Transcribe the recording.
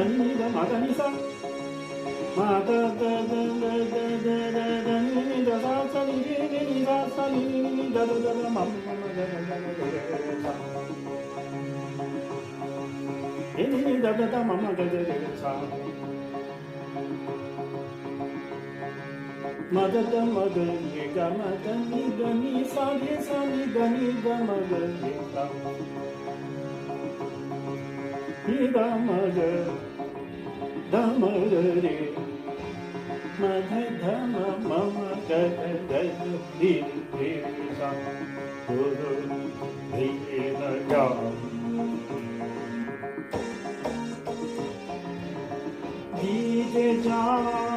ni da ma da ni sa ma da da da da da da da da ni da sa sa ni ni sa sa ni da da da ma ma da da da da sa ni da da da ma ma da da da sa ma da da ma da ni ga ma da ni sa ni da ni da ma da ni sa ni da ma da re ma da ma ma ma da da ni ni sa do do ni na ga DJ John